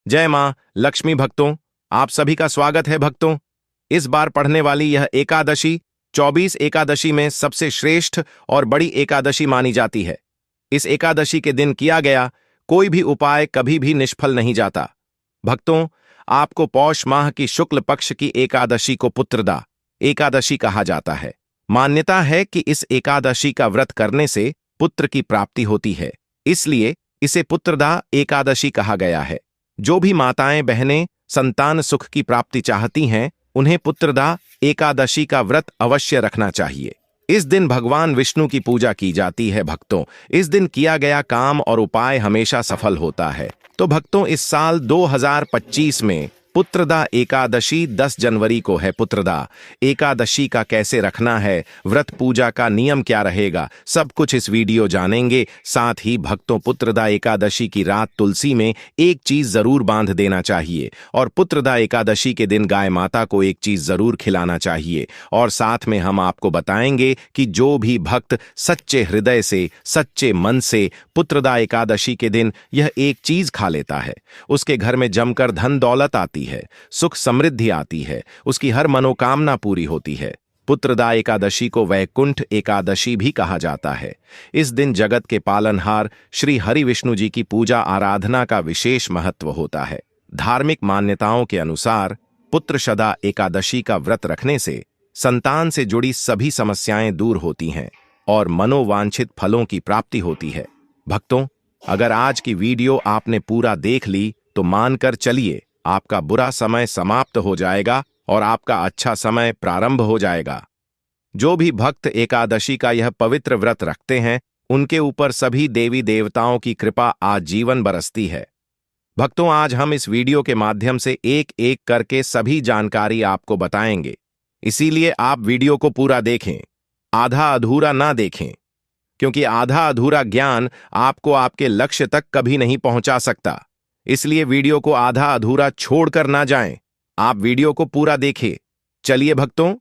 जय मां लक्ष्मी भक्तों, आप सभी का स्वागत है भक्तों। इस बार पढ़ने वाली यह एकादशी 24 एकादशी में सबसे श्रेष्ठ और बड़ी एकादशी मानी जाती है। इस एकादशी के दिन किया गया कोई भी उपाय कभी भी निष्फल नहीं जाता। भक्तों, आपको पौष माह की शुक्ल पक्ष की एकादशी को पुत्रदा एकादशी कहा जाता है। मान्यता है कि इस एकादशी का व्रत करने से पुत्र की प्राप्ति होती है, इसलिए इसे पुत्रदा एकादशी कहा गया है। जो भी माताएं बहनें संतान सुख की प्राप्ति चाहती हैं, उन्हें पुत्रदा एकादशी का व्रत अवश्य रखना चाहिए। इस दिन भगवान विष्णु की पूजा की जाती है। भक्तों, इस दिन किया गया काम और उपाय हमेशा सफल होता है। तो भक्तों, इस साल 2025 में पुत्रदा एकादशी 10 जनवरी को है। पुत्रदा एकादशी का कैसे रखना है, व्रत पूजा का नियम क्या रहेगा, सब कुछ इस वीडियो जानेंगे। साथ ही भक्तों, पुत्रदा एकादशी की रात तुलसी में एक चीज जरूर बांध देना चाहिए और पुत्रदा एकादशी के दिन गाय माता को एक चीज जरूर खिलाना चाहिए। और साथ में हम आपको बताएंगे कि जो भी भक्त सच्चे हृदय से सच्चे मन से पुत्रदा एकादशी के दिन यह एक चीज खा लेता है, उसके घर में जमकर धन दौलत आती है, सुख समृद्धि आती है, उसकी हर मनोकामना पूरी होती है। पुत्रदा एकादशी को वैकुंठ एकादशी भी कहा जाता है। इस दिन जगत के पालनहार श्री हरि विष्णु जी की पूजा आराधना का विशेष महत्व होता है। धार्मिक मान्यताओं के अनुसार पुत्रशदा एकादशी का व्रत रखने से संतान से जुड़ी सभी समस्याएं दूर होती हैं और मनोवांछित फलों की प्राप्ति होती है। भक्तों, अगर आज की वीडियो आपने पूरा देख ली तो मानकर चलिए, आपका बुरा समय समाप्त हो जाएगा और आपका अच्छा समय प्रारंभ हो जाएगा। जो भी भक्त एकादशी का यह पवित्र व्रत रखते हैं, उनके ऊपर सभी देवी देवताओं की कृपा आजीवन बरसती है। भक्तों, आज हम इस वीडियो के माध्यम से एक एक करके सभी जानकारी आपको बताएंगे, इसीलिए आप वीडियो को पूरा देखें, आधा अधूरा ना देखें, क्योंकि आधा अधूरा ज्ञान आपको आपके लक्ष्य तक कभी नहीं पहुंचा सकता। इसलिए वीडियो को आधा अधूरा छोड़कर ना जाएं, आप वीडियो को पूरा देखें। चलिए भक्तों,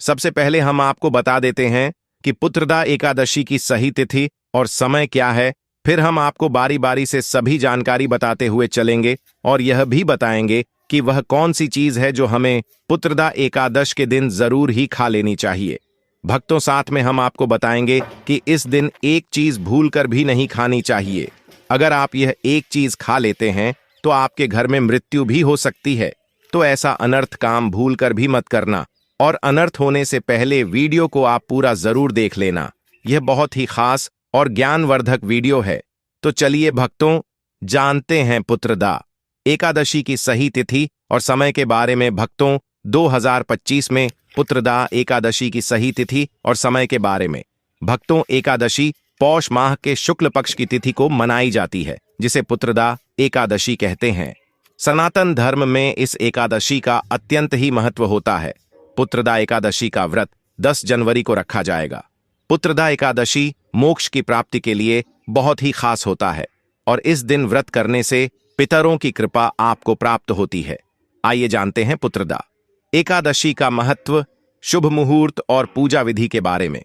सबसे पहले हम आपको बता देते हैं कि पुत्रदा एकादशी की सही तिथि और समय क्या है। फिर हम आपको बारी बारी से सभी जानकारी बताते हुए चलेंगे और यह भी बताएंगे कि वह कौन सी चीज है जो हमें पुत्रदा एकादश के दिन जरूर ही खा लेनी चाहिए। भक्तों, साथ में हम आपको बताएंगे कि इस दिन एक चीज भूलकर भी नहीं खानी चाहिए। अगर आप यह एक चीज खा लेते हैं तो आपके घर में मृत्यु भी हो सकती है। तो ऐसा अनर्थ काम भूलकर भी मत करना और अनर्थ होने से पहले वीडियो को आप पूरा जरूर देख लेना। यह बहुत ही खास और ज्ञानवर्धक वीडियो है। तो चलिए भक्तों, जानते हैं पुत्रदा एकादशी की सही तिथि और समय के बारे में। भक्तों, 2025 में पुत्रदा एकादशी की सही तिथि और समय के बारे में। भक्तों, एकादशी पौष माह के शुक्ल पक्ष की तिथि को मनाई जाती है, जिसे पुत्रदा एकादशी कहते हैं। सनातन धर्म में इस एकादशी का अत्यंत ही महत्व होता है। पुत्रदा एकादशी का व्रत 10 जनवरी को रखा जाएगा। पुत्रदा एकादशी मोक्ष की प्राप्ति के लिए बहुत ही खास होता है और इस दिन व्रत करने से पितरों की कृपा आपको प्राप्त होती है। आइए जानते हैं पुत्रदा एकादशी का महत्व, शुभ मुहूर्त और पूजा विधि के बारे में।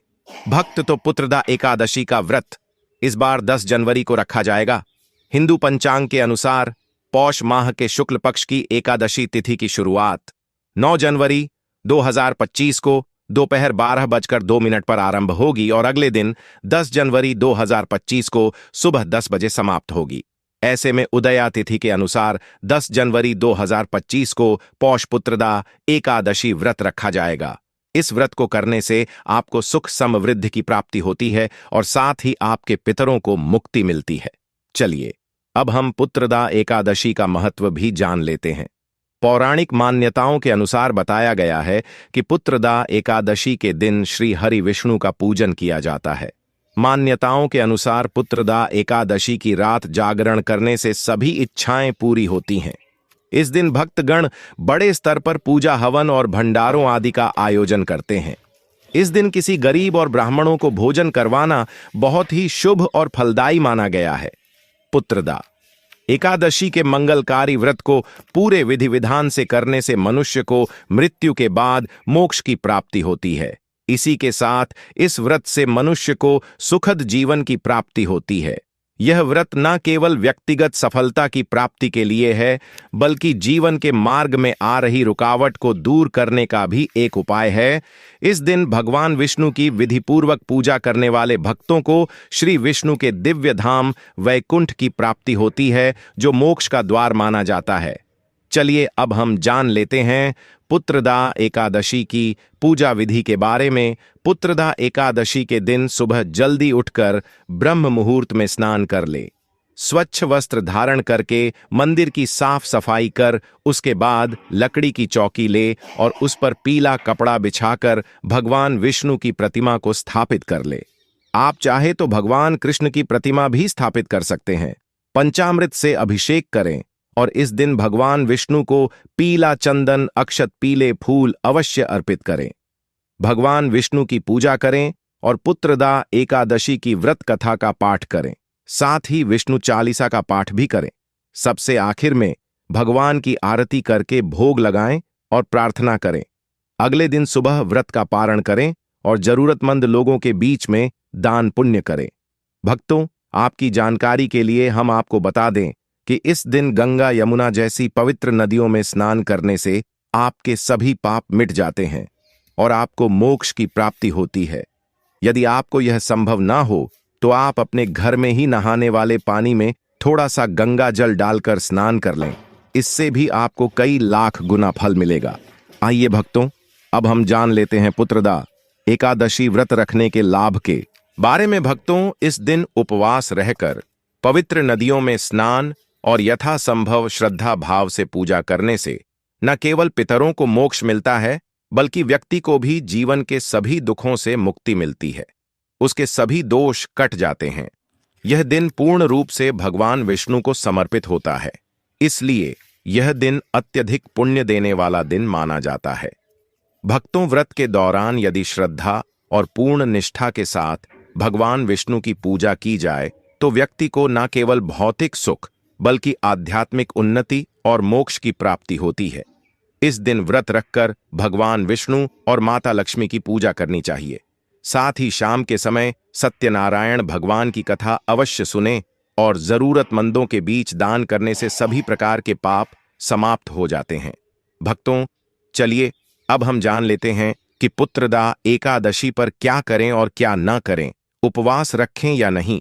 भक्त, तो पुत्रदा एकादशी का व्रत इस बार 10 जनवरी को रखा जाएगा। हिंदू पंचांग के अनुसार पौष माह के शुक्ल पक्ष की एकादशी तिथि की शुरुआत 9 जनवरी 2025 को दोपहर 12:02 पर आरंभ होगी और अगले दिन 10 जनवरी 2025 को सुबह 10 बजे समाप्त होगी। ऐसे में उदया तिथि के अनुसार 10 जनवरी 2025 को पौष पुत्रदा एकादशी व्रत रखा जाएगा। इस व्रत को करने से आपको सुख समृद्धि की प्राप्ति होती है और साथ ही आपके पितरों को मुक्ति मिलती है। चलिए, अब हम पुत्रदा एकादशी का महत्व भी जान लेते हैं। पौराणिक मान्यताओं के अनुसार बताया गया है कि पुत्रदा एकादशी के दिन श्री हरि विष्णु का पूजन किया जाता है। मान्यताओं के अनुसार पुत्रदा एकादशी की रात जागरण करने से सभी इच्छाएं पूरी होती हैं। इस दिन भक्तगण बड़े स्तर पर पूजा हवन और भंडारों आदि का आयोजन करते हैं। इस दिन किसी गरीब और ब्राह्मणों को भोजन करवाना बहुत ही शुभ और फलदायी माना गया है। पुत्रदा एकादशी के मंगलकारी व्रत को पूरे विधि विधान से करने से मनुष्य को मृत्यु के बाद मोक्ष की प्राप्ति होती है। इसी के साथ इस व्रत से मनुष्य को सुखद जीवन की प्राप्ति होती है। यह व्रत न केवल व्यक्तिगत सफलता की प्राप्ति के लिए है, बल्कि जीवन के मार्ग में आ रही रुकावट को दूर करने का भी एक उपाय है। इस दिन भगवान विष्णु की विधिपूर्वक पूजा करने वाले भक्तों को श्री विष्णु के दिव्य धाम वैकुंठ की प्राप्ति होती है, जो मोक्ष का द्वार माना जाता है। चलिए अब हम जान लेते हैं पुत्रदा एकादशी की पूजा विधि के बारे में। पुत्रदा एकादशी के दिन सुबह जल्दी उठकर ब्रह्म मुहूर्त में स्नान कर ले। स्वच्छ वस्त्र धारण करके मंदिर की साफ सफाई कर उसके बाद लकड़ी की चौकी ले और उस पर पीला कपड़ा बिछाकर भगवान विष्णु की प्रतिमा को स्थापित कर ले। आप चाहे तो भगवान कृष्ण की प्रतिमा भी स्थापित कर सकते हैं। पंचामृत से अभिषेक करें और इस दिन भगवान विष्णु को पीला चंदन अक्षत पीले फूल अवश्य अर्पित करें। भगवान विष्णु की पूजा करें और पुत्रदा एकादशी की व्रत कथा का पाठ करें। साथ ही विष्णु चालीसा का पाठ भी करें। सबसे आखिर में भगवान की आरती करके भोग लगाएं और प्रार्थना करें। अगले दिन सुबह व्रत का पारण करें और जरूरतमंद लोगों के बीच में दान पुण्य करें। भक्तों, आपकी जानकारी के लिए हम आपको बता दें कि इस दिन गंगा यमुना जैसी पवित्र नदियों में स्नान करने से आपके सभी पाप मिट जाते हैं और आपको मोक्ष की प्राप्ति होती है। यदि आपको यह संभव ना हो तो आप अपने घर में ही नहाने वाले पानी में थोड़ा सा गंगा जल डालकर स्नान कर लें। इससे भी आपको कई लाख गुना फल मिलेगा। आइए भक्तों, अब हम जान लेते हैं पुत्रदा एकादशी व्रत रखने के लाभ के बारे में। भक्तों, इस दिन उपवास रहकर पवित्र नदियों में स्नान और यथासंभव श्रद्धा भाव से पूजा करने से न केवल पितरों को मोक्ष मिलता है, बल्कि व्यक्ति को भी जीवन के सभी दुखों से मुक्ति मिलती है। उसके सभी दोष कट जाते हैं। यह दिन पूर्ण रूप से भगवान विष्णु को समर्पित होता है, इसलिए यह दिन अत्यधिक पुण्य देने वाला दिन माना जाता है। भक्तों, व्रत के दौरान यदि श्रद्धा और पूर्ण निष्ठा के साथ भगवान विष्णु की पूजा की जाए तो व्यक्ति को न केवल भौतिक सुख बल्कि आध्यात्मिक उन्नति और मोक्ष की प्राप्ति होती है। इस दिन व्रत रखकर भगवान विष्णु और माता लक्ष्मी की पूजा करनी चाहिए। साथ ही शाम के समय सत्यनारायण भगवान की कथा अवश्य सुने और जरूरतमंदों के बीच दान करने से सभी प्रकार के पाप समाप्त हो जाते हैं। भक्तों, चलिए अब हम जान लेते हैं कि पुत्रदा एकादशी पर क्या करें और क्या न करें, उपवास रखें या नहीं।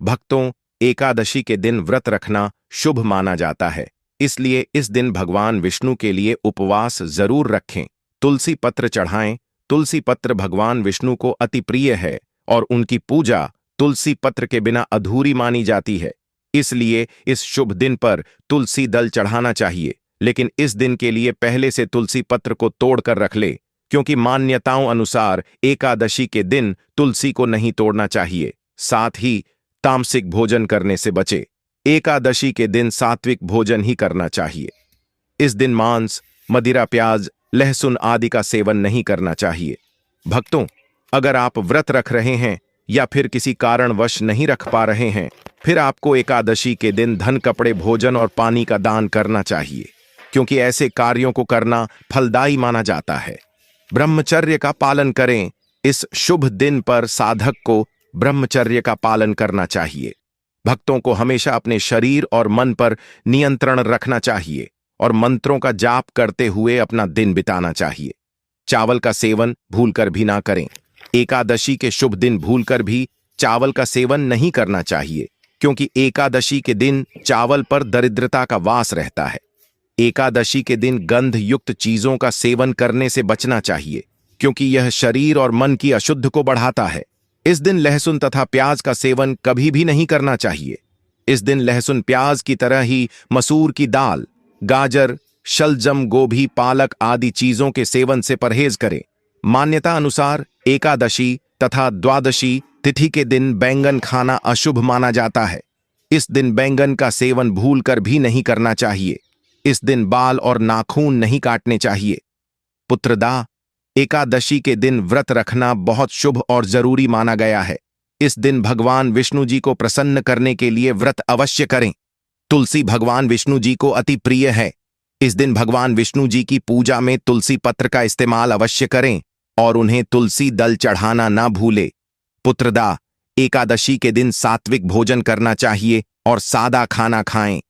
भक्तों, एकादशी के दिन व्रत रखना शुभ माना जाता है, इसलिए इस दिन भगवान विष्णु के लिए उपवास जरूर रखें। तुलसी पत्र चढ़ाएं। तुलसी पत्र भगवान विष्णु को अति प्रिय है और उनकी पूजा तुलसी पत्र के बिना अधूरी मानी जाती है। इसलिए इस शुभ दिन पर तुलसी दल चढ़ाना चाहिए, लेकिन इस दिन के लिए पहले से तुलसी पत्र को तोड़कर रख ले, क्योंकि मान्यताओं अनुसार एकादशी के दिन तुलसी को नहीं तोड़ना चाहिए। साथ ही तामसिक भोजन करने से बचे। एकादशी के दिन सात्विक भोजन ही करना चाहिए। इस दिन मांस, मदिरा, प्याज, लहसुन आदि का सेवन नहीं करना चाहिए। भक्तों, अगर आप व्रत रख रहे हैं या फिर किसी कारणवश नहीं रख पा रहे हैं, फिर आपको एकादशी के दिन धन, कपड़े, भोजन और पानी का दान करना चाहिए, क्योंकि ऐसे कार्यों को करना फलदायी माना जाता है। ब्रह्मचर्य का पालन करें। इस शुभ दिन पर साधक को ब्रह्मचर्य का पालन करना चाहिए। भक्तों को हमेशा अपने शरीर और मन पर नियंत्रण रखना चाहिए और मंत्रों का जाप करते हुए अपना दिन बिताना चाहिए। चावल का सेवन भूलकर भी ना करें। एकादशी के शुभ दिन भूलकर भी चावल का सेवन नहीं करना चाहिए, क्योंकि एकादशी के दिन चावल पर दरिद्रता का वास रहता है। एकादशी के दिन गंध युक्त चीजों का सेवन करने से बचना चाहिए, क्योंकि यह शरीर और मन की अशुद्ध को बढ़ाता है। इस दिन लहसुन तथा प्याज का सेवन कभी भी नहीं करना चाहिए। इस दिन लहसुन, प्याज की तरह ही मसूर की दाल, गाजर, शलजम, गोभी, पालक आदि चीजों के सेवन से परहेज करें। मान्यता अनुसार एकादशी तथा द्वादशी तिथि के दिन बैंगन खाना अशुभ माना जाता है। इस दिन बैंगन का सेवन भूलकर भी नहीं करना चाहिए। इस दिन बाल और नाखून नहीं काटने चाहिए। पुत्रदा एकादशी के दिन व्रत रखना बहुत शुभ और जरूरी माना गया है। इस दिन भगवान विष्णु जी को प्रसन्न करने के लिए व्रत अवश्य करें। तुलसी भगवान विष्णु जी को अति प्रिय है। इस दिन भगवान विष्णु जी की पूजा में तुलसी पत्र का इस्तेमाल अवश्य करें और उन्हें तुलसी दल चढ़ाना ना भूले। पुत्रदा एकादशी के दिन सात्विक भोजन करना चाहिए और सादा खाना खाएं।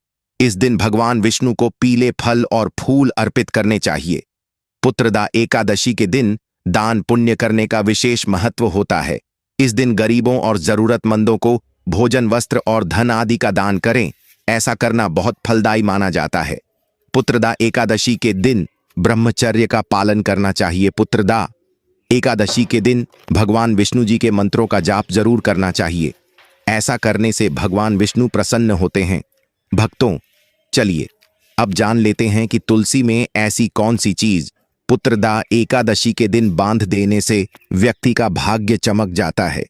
इस दिन भगवान विष्णु को पीले फल और फूल अर्पित करने चाहिए। पुत्रदा एकादशी के दिन दान पुण्य करने का विशेष महत्व होता है। इस दिन गरीबों और जरूरतमंदों को भोजन, वस्त्र और धन आदि का दान करें। ऐसा करना बहुत फलदायी माना जाता है। पुत्रदा एकादशी के दिन ब्रह्मचर्य का पालन करना चाहिए। पुत्रदा एकादशी के दिन भगवान विष्णु जी के मंत्रों का जाप जरूर करना चाहिए। ऐसा करने से भगवान विष्णु प्रसन्न होते हैं। भक्तों, चलिए अब जान लेते हैं कि तुलसी में ऐसी कौन सी चीज पुत्रदा एकादशी के दिन बांध देने से व्यक्ति का भाग्य चमक जाता है।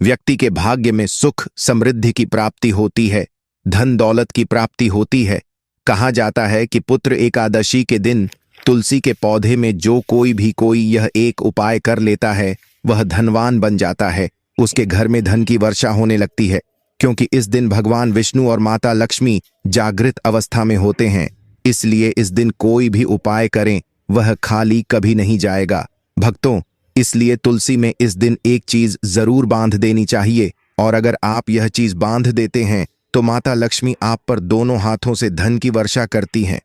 व्यक्ति के भाग्य में सुख समृद्धि की प्राप्ति होती है, धन दौलत की प्राप्ति होती है। कहा जाता है कि पुत्र एकादशी के दिन तुलसी के पौधे में जो कोई यह एक उपाय कर लेता है, वह धनवान बन जाता है। उसके घर में धन की वर्षा होने लगती है, क्योंकि इस दिन भगवान विष्णु और माता लक्ष्मी जागृत अवस्था में होते हैं। इसलिए इस दिन कोई भी उपाय करें, वह खाली कभी नहीं जाएगा। भक्तों, इसलिए तुलसी में इस दिन एक चीज जरूर बांध देनी चाहिए, और अगर आप यह चीज बांध देते हैं तो माता लक्ष्मी आप पर दोनों हाथों से धन की वर्षा करती हैं।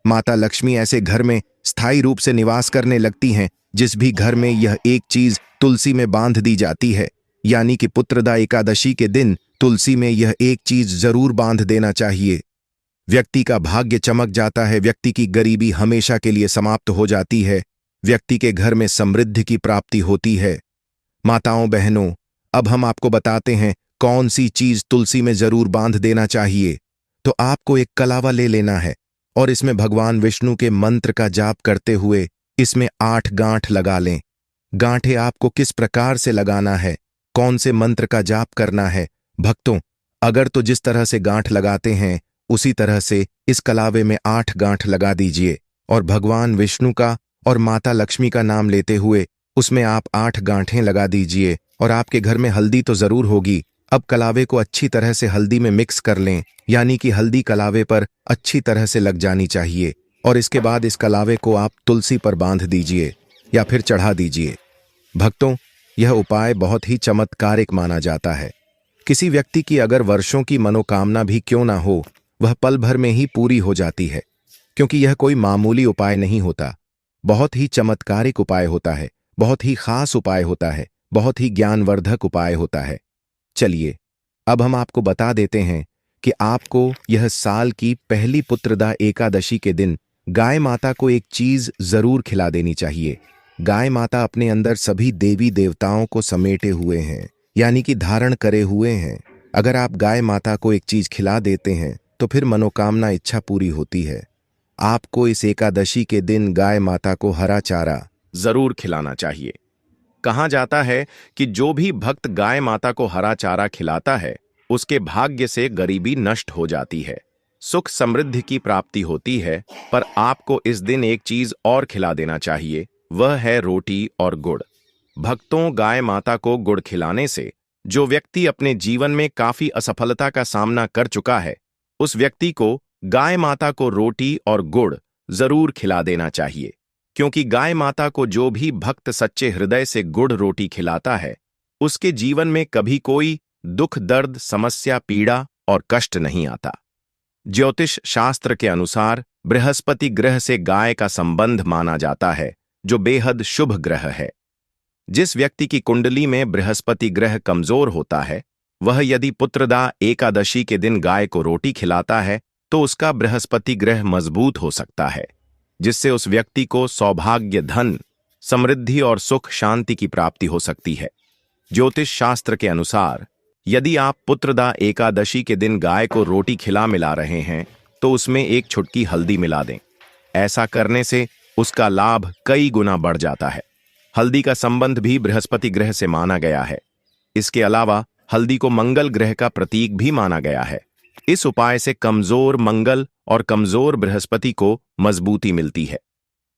माता लक्ष्मी ऐसे घर में स्थायी रूप से निवास करने लगती हैं जिस भी घर में यह एक चीज तुलसी में बांध दी जाती है। यानी कि पुत्रदा एकादशी के दिन तुलसी में यह एक चीज जरूर बांध देना चाहिए। व्यक्ति का भाग्य चमक जाता है, व्यक्ति की गरीबी हमेशा के लिए समाप्त हो जाती है, व्यक्ति के घर में समृद्धि की प्राप्ति होती है। माताओं बहनों, अब हम आपको बताते हैं कौन सी चीज तुलसी में जरूर बांध देना चाहिए। तो आपको एक कलावा ले लेना है और इसमें भगवान विष्णु के मंत्र का जाप करते हुए इसमें 8 गांठ लगा लें। गांठें आपको किस प्रकार से लगाना है, कौन से मंत्र का जाप करना है? भक्तों, अगर तो जिस तरह से गांठ लगाते हैं उसी तरह से इस कलावे में 8 गांठ लगा दीजिए और भगवान विष्णु का और माता लक्ष्मी का नाम लेते हुए उसमें आप 8 गांठें लगा दीजिए। और आपके घर में हल्दी तो जरूर होगी। अब कलावे को अच्छी तरह से हल्दी में मिक्स कर लें, यानी कि हल्दी कलावे पर अच्छी तरह से लग जानी चाहिए। और इसके बाद इस कलावे को आप तुलसी पर बांध दीजिए या फिर चढ़ा दीजिए। भक्तों, यह उपाय बहुत ही चमत्कारिक माना जाता है। किसी व्यक्ति की अगर वर्षों की मनोकामना भी क्यों ना हो, वह पल भर में ही पूरी हो जाती है, क्योंकि यह कोई मामूली उपाय नहीं होता। बहुत ही चमत्कारिक उपाय होता है, बहुत ही खास उपाय होता है, बहुत ही ज्ञानवर्धक उपाय होता है। चलिए अब हम आपको बता देते हैं कि आपको यह साल की पहली पुत्रदा एकादशी के दिन गाय माता को एक चीज जरूर खिला देनी चाहिए। गाय माता अपने अंदर सभी देवी देवताओं को समेटे हुए हैं, यानी कि धारण करे हुए हैं। अगर आप गाय माता को एक चीज खिला देते हैं तो फिर मनोकामना इच्छा पूरी होती है। आपको इस एकादशी के दिन गाय माता को हरा चारा जरूर खिलाना चाहिए। कहा जाता है कि जो भी भक्त गाय माता को हरा चारा खिलाता है उसके भाग्य से गरीबी नष्ट हो जाती है, सुख समृद्धि की प्राप्ति होती है। पर आपको इस दिन एक चीज और खिला देना चाहिए, वह है रोटी और गुड़। भक्तों, गाय माता को गुड़ खिलाने से जो व्यक्ति अपने जीवन में काफी असफलता का सामना कर चुका है, उस व्यक्ति को गाय माता को रोटी और गुड़ जरूर खिला देना चाहिए। क्योंकि गाय माता को जो भी भक्त सच्चे हृदय से गुड़ रोटी खिलाता है, उसके जीवन में कभी कोई दुख, दर्द, समस्या, पीड़ा और कष्ट नहीं आता। ज्योतिष शास्त्र के अनुसार बृहस्पति ग्रह से गाय का संबंध माना जाता है, जो बेहद शुभ ग्रह है। जिस व्यक्ति की कुंडली में बृहस्पति ग्रह कमजोर होता है, वह यदि पुत्रदा एकादशी के दिन गाय को रोटी खिलाता है तो उसका बृहस्पति ग्रह मजबूत हो सकता है, जिससे उस व्यक्ति को सौभाग्य, धन, समृद्धि और सुख शांति की प्राप्ति हो सकती है। ज्योतिष शास्त्र के अनुसार यदि आप पुत्रदा एकादशी के दिन गाय को रोटी खिला मिला रहे हैं तो उसमें एक चुटकी हल्दी मिला दें। ऐसा करने से उसका लाभ कई गुना बढ़ जाता है। हल्दी का संबंध भी बृहस्पति ग्रह से माना गया है। इसके अलावा हल्दी को मंगल ग्रह का प्रतीक भी माना गया है। इस उपाय से कमजोर मंगल और कमजोर बृहस्पति को मजबूती मिलती है।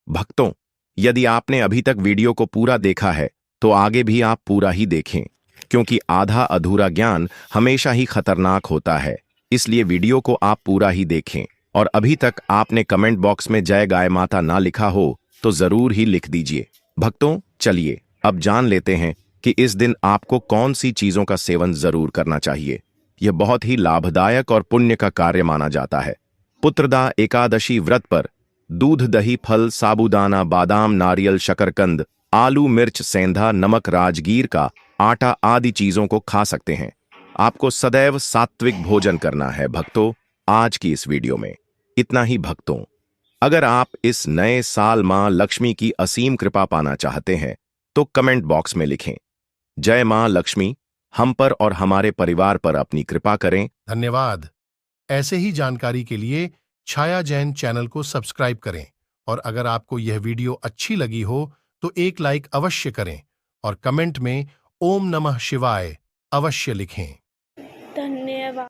भक्तों, यदि आपने अभी तक वीडियो को पूरा देखा है तो आगे भी आप पूरा ही देखें, क्योंकि आधा अधूरा ज्ञान हमेशा ही खतरनाक होता है। इसलिए वीडियो को आप पूरा ही देखें। और अभी तक आपने कमेंट बॉक्स में जय गाय माता ना लिखा हो तो जरूर ही लिख दीजिए। भक्तों, चलिए अब जान लेते हैं कि इस दिन आपको कौन सी चीजों का सेवन जरूर करना चाहिए। यह बहुत ही लाभदायक और पुण्य का कार्य माना जाता है। पुत्रदा एकादशी व्रत पर दूध, दही, फल, साबूदाना, बादाम, नारियल, शकरकंद, आलू, मिर्च, सेंधा, नमक, राजगीर का आटा आदि चीजों को खा सकते हैं। आपको सदैव सात्विक भोजन करना है भक्तों। आज की इस वीडियो में इतना ही भक्तों। अगर आप इस नए साल मां लक्ष्मी की असीम कृपा पाना चाहते हैं तो कमेंट बॉक्स में लिखें, जय मां लक्ष्मी, हम पर और हमारे परिवार पर अपनी कृपा करें। धन्यवाद। ऐसे ही जानकारी के लिए छाया जैन चैनल को सब्सक्राइब करें और अगर आपको यह वीडियो अच्छी लगी हो तो एक लाइक अवश्य करें और कमेंट में ओम नमः शिवाय अवश्य लिखें।